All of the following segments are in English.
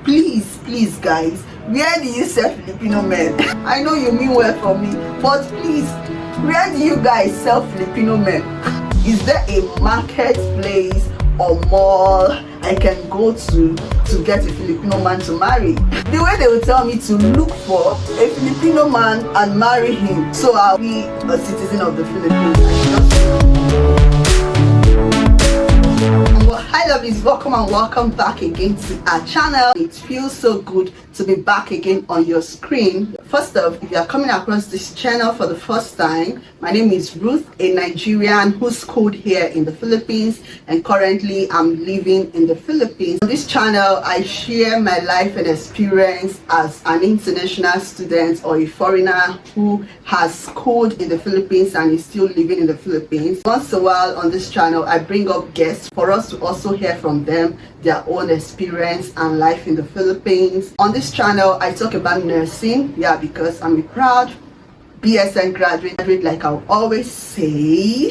Please guys, where do you sell Filipino men? I know you mean well for me, but please, where do you guys sell Filipino men? Is there a marketplace or mall I can go to get a Filipino man to marry? The way they will tell me to look for a Filipino man and marry him, so I'll be a citizen of the Philippines. Hi lovelies, welcome back again to our channel. It feels so good to be back again on your screen. First off, if you are coming across this channel for the first time, my name is Ruth, a Nigerian who schooled here in the Philippines, and currently I'm living in the Philippines. On this channel, I share my life and experience as an international student or a foreigner who has schooled in the Philippines and is still living in the Philippines. Once in a while on this channel, I bring up guests for us to also hear from them their own experience and life in the Philippines. On this channel, I talk about nursing, because I'm a proud BSN graduate, like I always say.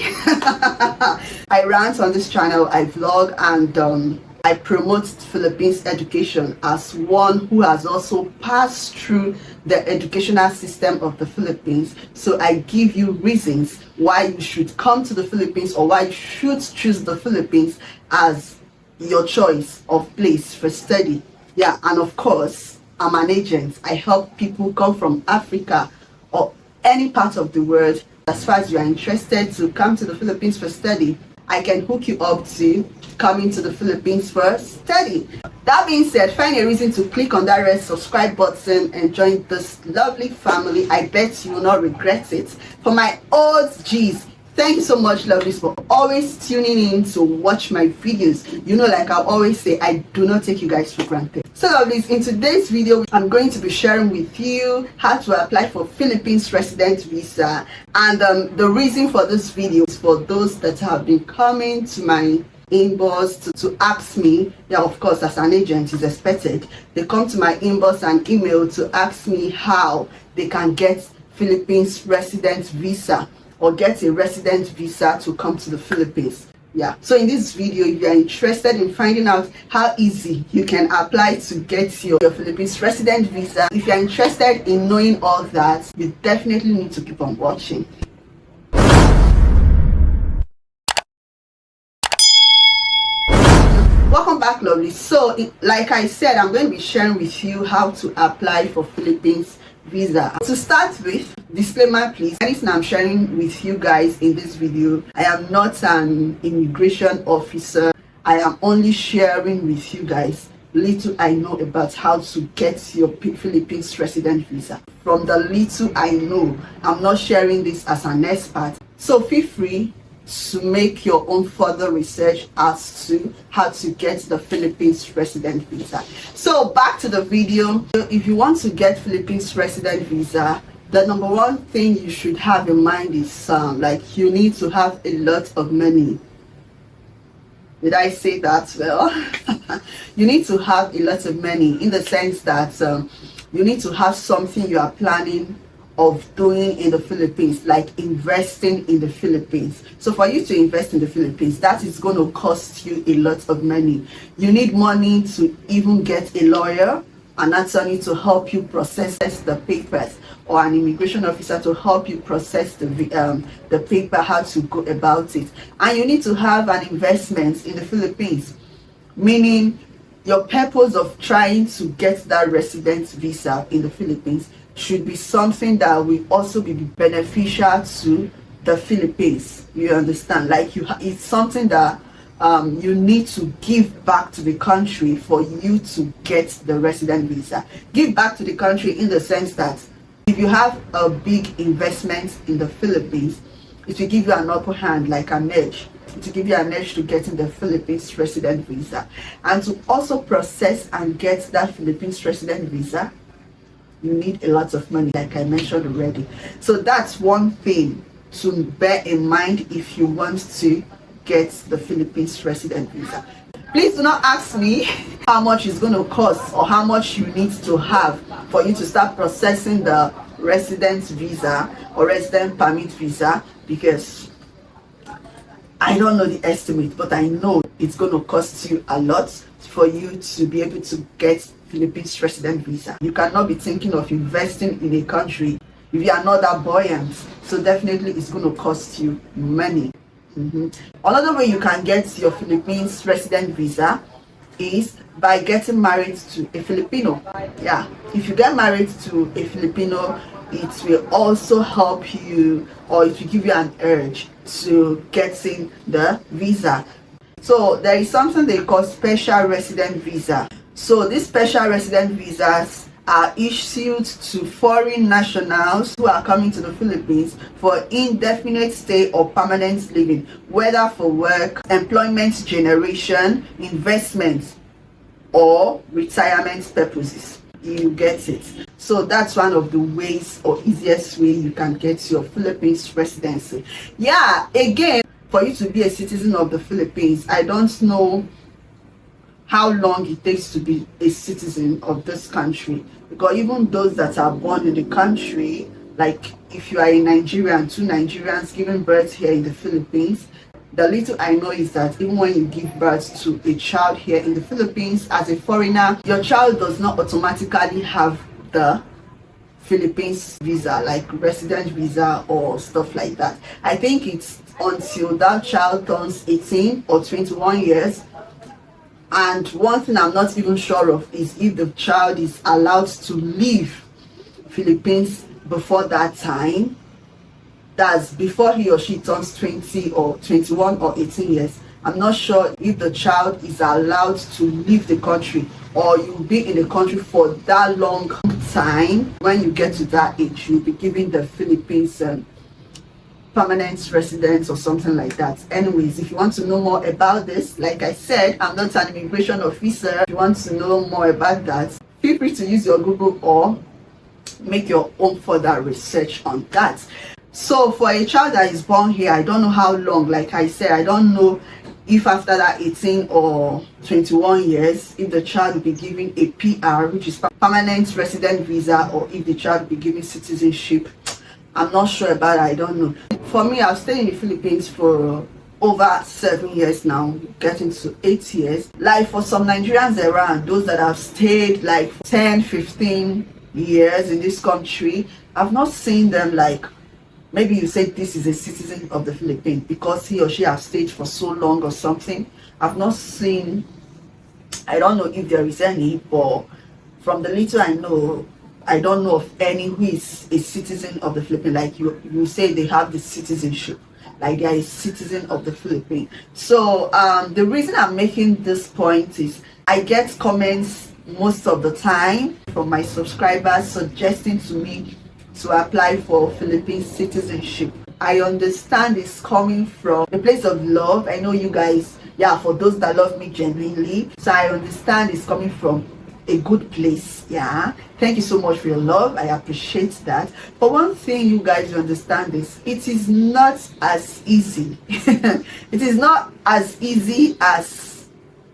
I rant on this channel, I vlog, and I promote Philippines education as one who has also passed through the educational system of the Philippines. So I give you reasons why you should come to the Philippines, or why you should choose the Philippines as your choice of place for study. And of course, I'm an agent. I help people come from Africa or any part of the world. As far as you are interested to come to the Philippines for study, I can hook you up to coming to the Philippines for study. That being said, find a reason to click on that red subscribe button and join this lovely family. I bet you will not regret it. For my old G's, thank you so much, lovelies, for always tuning in to watch my videos. Like I always say, I do not take you guys for granted. So lovelies, in today's video, I'm going to be sharing with you how to apply for Philippines resident visa. And the reason for this video is for those that have been coming to my inbox to ask me, of course, as an agent is expected, they come to my inbox and email to ask me how they can get Philippines resident visa or get a resident visa to come to the Philippines. So in this video, if you are interested in finding out how easy you can apply to get your Philippines resident visa, if you are interested in knowing all that, you definitely need to keep on watching. Welcome back, lovely. So like I said, I'm going to be sharing with you how to apply for Philippines visa. To start with, disclaimer please, anything I'm sharing with you guys in this video, I am not an immigration officer. I am only sharing with you guys little I know about how to get your Philippines resident visa. From the little I know, I'm not sharing this as an expert, so feel free to make your own further research as to how to get the Philippines resident visa. So back to the video. If you want to get Philippines resident visa, the number one thing you should have in mind is you need to have a lot of money. Did I say that well? You need to have a lot of money in the sense that you need to have something you are planning of doing in the Philippines, like investing in the Philippines. So for you to invest in the Philippines, that is going to cost you a lot of money. You need money to even get a lawyer, an attorney to help you process the papers, or an immigration officer to help you process the paper, how to go about it. And you need to have an investment in the Philippines, meaning your purpose of trying to get that resident visa in the Philippines should be something that will also be beneficial to the Philippines. You understand? It's something that you need to give back to the country for you to get the resident visa. Give back to the country in the sense that if you have a big investment in the Philippines, it will give you an upper hand, like an edge. It will give you an edge to getting the Philippines resident visa. And to also process and get that Philippines resident visa, you need a lot of money, like I mentioned already. So that's one thing to bear in mind if you want to get the Philippines resident visa. Please do not ask me how much it's going to cost or how much you need to have for you to start processing the resident visa or resident permit visa, because I don't know the estimate, but I know it's going to cost you a lot for you to be able to get Philippines resident visa. You cannot be thinking of investing in a country if you are not that buoyant. So definitely it's going to cost you money. Another way you can get your Philippines resident visa is by getting married to a Filipino. Yeah, if you get married to a Filipino, it will also help you, or it will give you an urge to getting the visa. So there is something they call special resident visa. So these special resident visas are issued to foreign nationals who are coming to the Philippines for indefinite stay or permanent living, whether for work, employment generation, investment, or retirement purposes. You get it. So that's one of the ways or easiest way you can get your Philippines residency. Yeah, again, for you to be a citizen of the Philippines, I don't know how long it takes to be a citizen of this country, because even those that are born in the country, like if you are a Nigerian, two Nigerians giving birth here in the Philippines, the little I know is that even when you give birth to a child here in the Philippines as a foreigner, your child does not automatically have the Philippines visa, like resident visa or stuff like that. I think it's until that child turns 18 or 21 years. And one thing I'm not even sure of is if the child is allowed to leave Philippines before that time. That's before he or she turns 20 or 21 or 18 years. I'm not sure if the child is allowed to leave the country, or you'll be in the country for that long time. When you get to that age, you'll be given the Philippines permanent residence or something like that. Anyways, if you want to know more about this, like I said, I'm not an immigration officer. If you want to know more about that, feel free to use your Google or make your own further research on that. So for a child that is born here, I don't know how long. Like I said, I don't know if after that 18 or 21 years, if the child will be given a PR, which is permanent resident visa, or if the child will be given citizenship. I'm not sure about it. I don't know. For me, I've stayed in the Philippines for over 7 years now, getting to 8 years. Like for some Nigerians around, those that have stayed like 10, 15 years in this country, I've not seen them like, maybe you say this is a citizen of the Philippines because he or she has stayed for so long or something. I've not seen, I don't know if there is any, but from the little I know, I don't know of any who is a citizen of the Philippines. Like you say they have the citizenship, like they are a citizen of the Philippines. So the reason I'm making this point is I get comments most of the time from my subscribers suggesting to me to apply for Philippine citizenship. I understand it's coming from a place of love. I know you guys, yeah, for those that love me genuinely. So I understand it's coming from a good place. Yeah, thank you so much for your love. I appreciate that. But one thing you guys understand is it is not as easy. It is not as easy as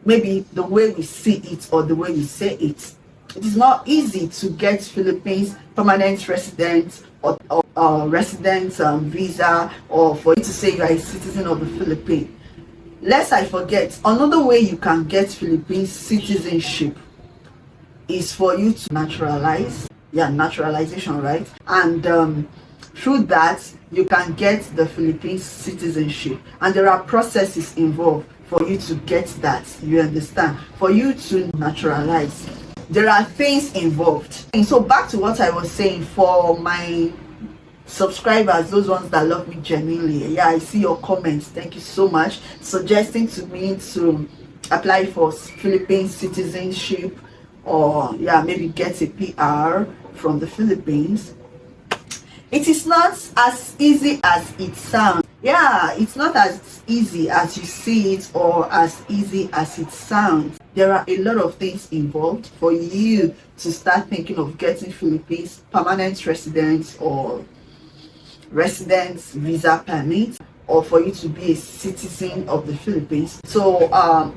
maybe the way we see it or the way we say it. It is not easy to get Philippines permanent resident or resident visa, or for you to say you are a citizen of the Philippines. Lest I forget, another way you can get Philippines citizenship is for you to naturalize. Yeah, naturalization, right? And through that you can get the Philippines citizenship, and there are processes involved for you to get that. You understand? For you to naturalize, there are things involved. And so back to what I was saying, for my subscribers, those ones that love me genuinely, yeah, I see your comments. Thank you so much, suggesting to me to apply for Philippines citizenship, or yeah, maybe get a PR from the Philippines. It is not as easy as it sounds. Yeah, it's not as easy as you see it or as easy as it sounds. There are a lot of things involved for you to start thinking of getting Philippines permanent residence or residence visa permit, or for you to be a citizen of the Philippines. So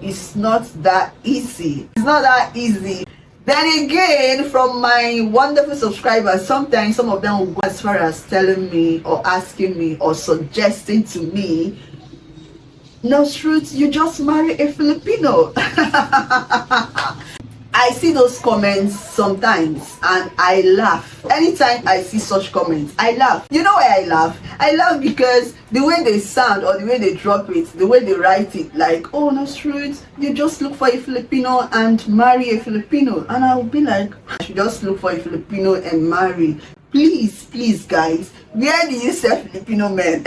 it's not that easy. It's not that easy. Then again, from my wonderful subscribers, sometimes some of them will go as far as telling me or asking me or suggesting to me, no, Truth, you just marry a Filipino. I see those comments sometimes and I laugh. Anytime I see such comments, I laugh. You know why I laugh? I laugh because the way they sound or the way they drop it, the way they write it, like, oh no, truth, you just look for a Filipino and marry a Filipino. And I'll be like, I should just look for a Filipino and marry. Please guys, where do you say Filipino men?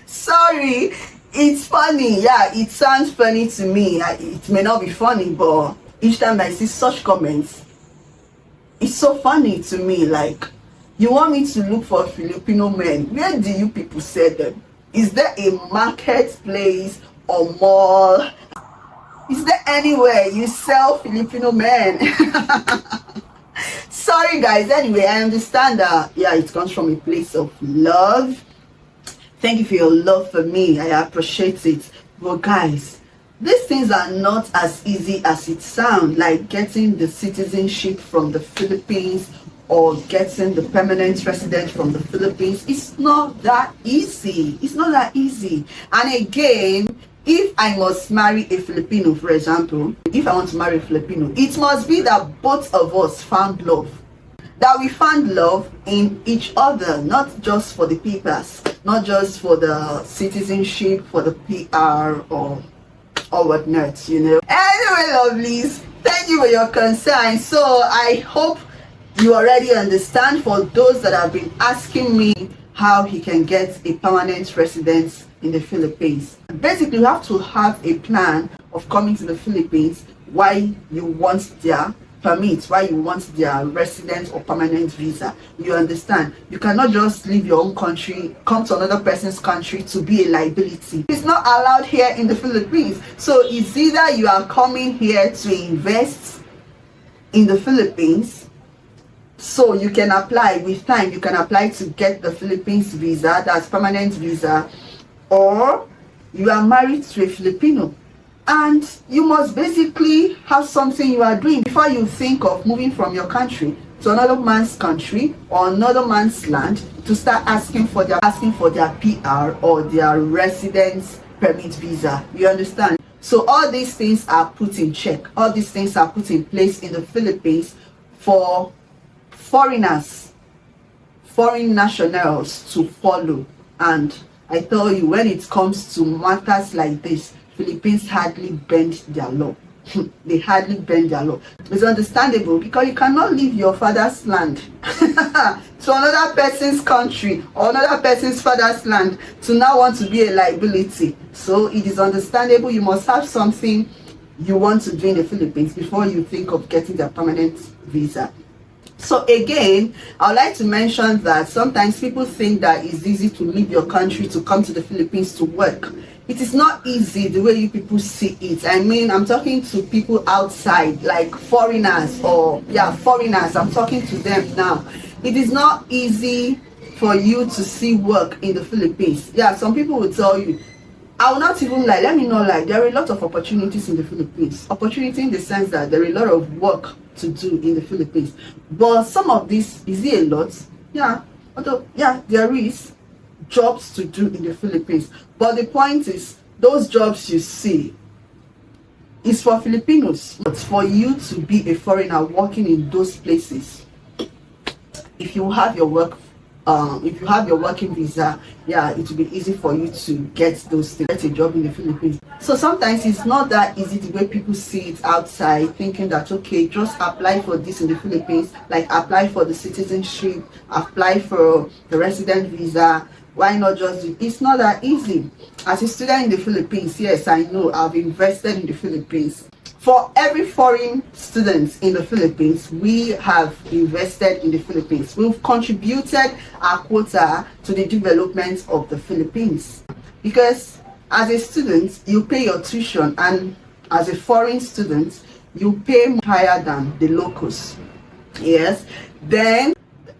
Sorry, it's funny. Yeah, it sounds funny to me. It may not be funny, but each time I see such comments, it's so funny to me. Like, you want me to look for Filipino men? Where do you people sell them? Is there a marketplace or mall? Is there anywhere you sell Filipino men? Sorry guys, anyway, I understand that, yeah, it comes from a place of love. Thank you for your love for me. I appreciate it. But guys, these things are not as easy as it sounds, like getting the citizenship from the Philippines or getting the permanent resident from the Philippines. It's not that easy. It's not that easy. And again, if I must marry a Filipino, for example, if I want to marry a Filipino, it must be that both of us found love. That we found love in each other, not just for the papers, not just for the citizenship, for the PR or whatnot, you know. Anyway, lovelies, thank you for your concern. So I hope you already understand. For those that have been asking me how he can get a permanent residence in the Philippines, basically you have to have a plan of coming to the Philippines, why you want their permit, why you want their residence or permanent visa. You understand? You cannot just leave your own country, come to another person's country to be a liability. It's not allowed here in the Philippines. So it's either you are coming here to invest in the Philippines, so you can apply with time, you can apply to get the Philippines visa, that's permanent visa, or you are married to a Filipino. And you must basically have something you are doing before you think of moving from your country to another man's country or another man's land to start asking for their PR or their residence permit visa. You understand? So all these things are put in check. All these things are put in place in the Philippines for foreigners, foreign nationals to follow. And I tell you, when it comes to matters like this, Philippines hardly bend their law. They hardly bend their law. It's understandable because you cannot leave your father's land to another person's country or another person's father's land to now want to be a liability. So it is understandable. You must have something you want to do in the Philippines before you think of getting the permanent visa. So again, I would like to mention that sometimes people think that it's easy to leave your country to come to the Philippines to work. It is not easy the way you people see it. I mean, I'm talking to people outside, like foreigners or, yeah, foreigners. I'm talking to them now. It is not easy for you to see work in the Philippines. Yeah, some people will tell you, I will not even lie, let me not lie, there are a lot of opportunities in the Philippines. Opportunity in the sense that there are a lot of work to do in the Philippines. But some of this, is it a lot? Yeah, although, yeah, there is jobs to do in the Philippines. But the point is, those jobs you see is for Filipinos. But for you to be a foreigner working in those places, if you have your working visa, yeah, it will be easy for you to get those things, get a job in the Philippines. So sometimes it's not that easy the way people see it outside, thinking that, okay, just apply for this in the Philippines, like apply for the citizenship, apply for the resident visa. Why not just do it? It's not that easy. As a student in the Philippines, yes, I know, I've invested in the Philippines. For every foreign student in the Philippines, we have invested in the Philippines. We've contributed our quota to the development of the Philippines. Because as a student, you pay your tuition, and as a foreign student, you pay much higher than the locals. Yes. Then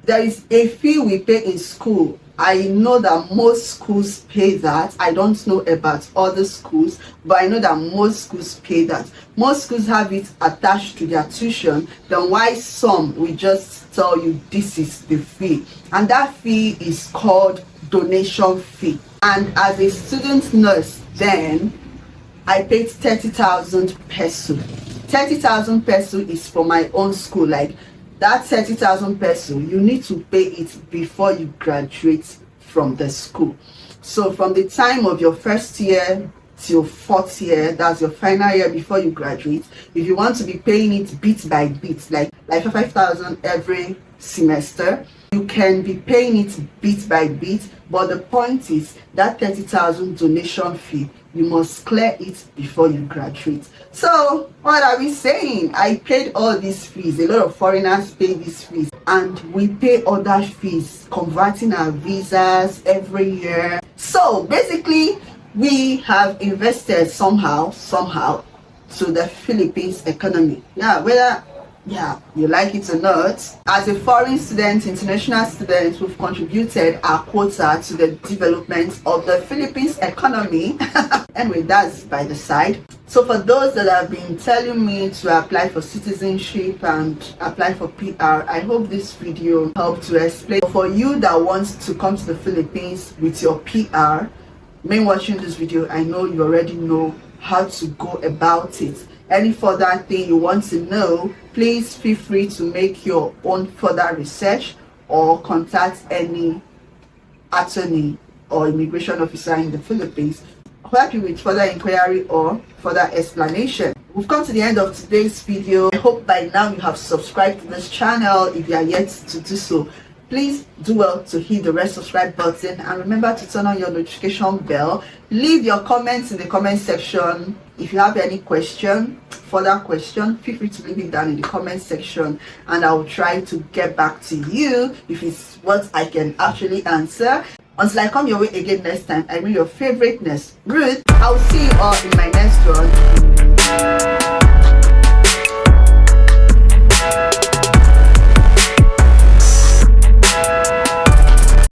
there is a fee we pay in school. I know that most schools pay that. I don't know about other schools, but I know that most schools pay that. Most schools have it attached to their tuition. Then why some will just tell you this is the fee, and that fee is called donation fee. And as a student nurse, then I paid 30,000 peso. 30,000 peso is for my own school. Like that 30,000 peso, you need to pay it before you graduate from the school. So from the time of your first year till fourth year, that's your final year before you graduate, if you want to be paying it bit by bit, like 5,000 every semester, you can be paying it bit by bit. But the point is that 30,000 donation fee, you must clear it before you graduate. So what are we saying? I paid all these fees. A lot of foreigners pay these fees, and we pay other fees converting our visas every year. So basically, we have invested somehow to the Philippines economy. Whether you like it or not, as a foreign student, international student, we've contributed our quota to the development of the Philippines economy. Anyway, that's by the side. So for those that have been telling me to apply for citizenship and apply for PR, I hope this video helped to explain. For you that wants to come to the Philippines with your PR, when watching this video, I know you already know how to go about it. Any further thing you want to know, please feel free to make your own further research or contact any attorney or immigration officer in the Philippines who help you with further inquiry or further explanation. We've come to the end of today's video. I hope by now you have subscribed to this channel. If you are yet to do so, please do well to hit the red subscribe button, and remember to turn on your notification bell. Leave your comments in the comment section. If you have any further question, feel free to leave it down in the comment section, and I will try to get back to you if it's what I can actually answer. Until I come your way again next time, I mean your favorite nurse, Ruth. I'll see you all in my next one.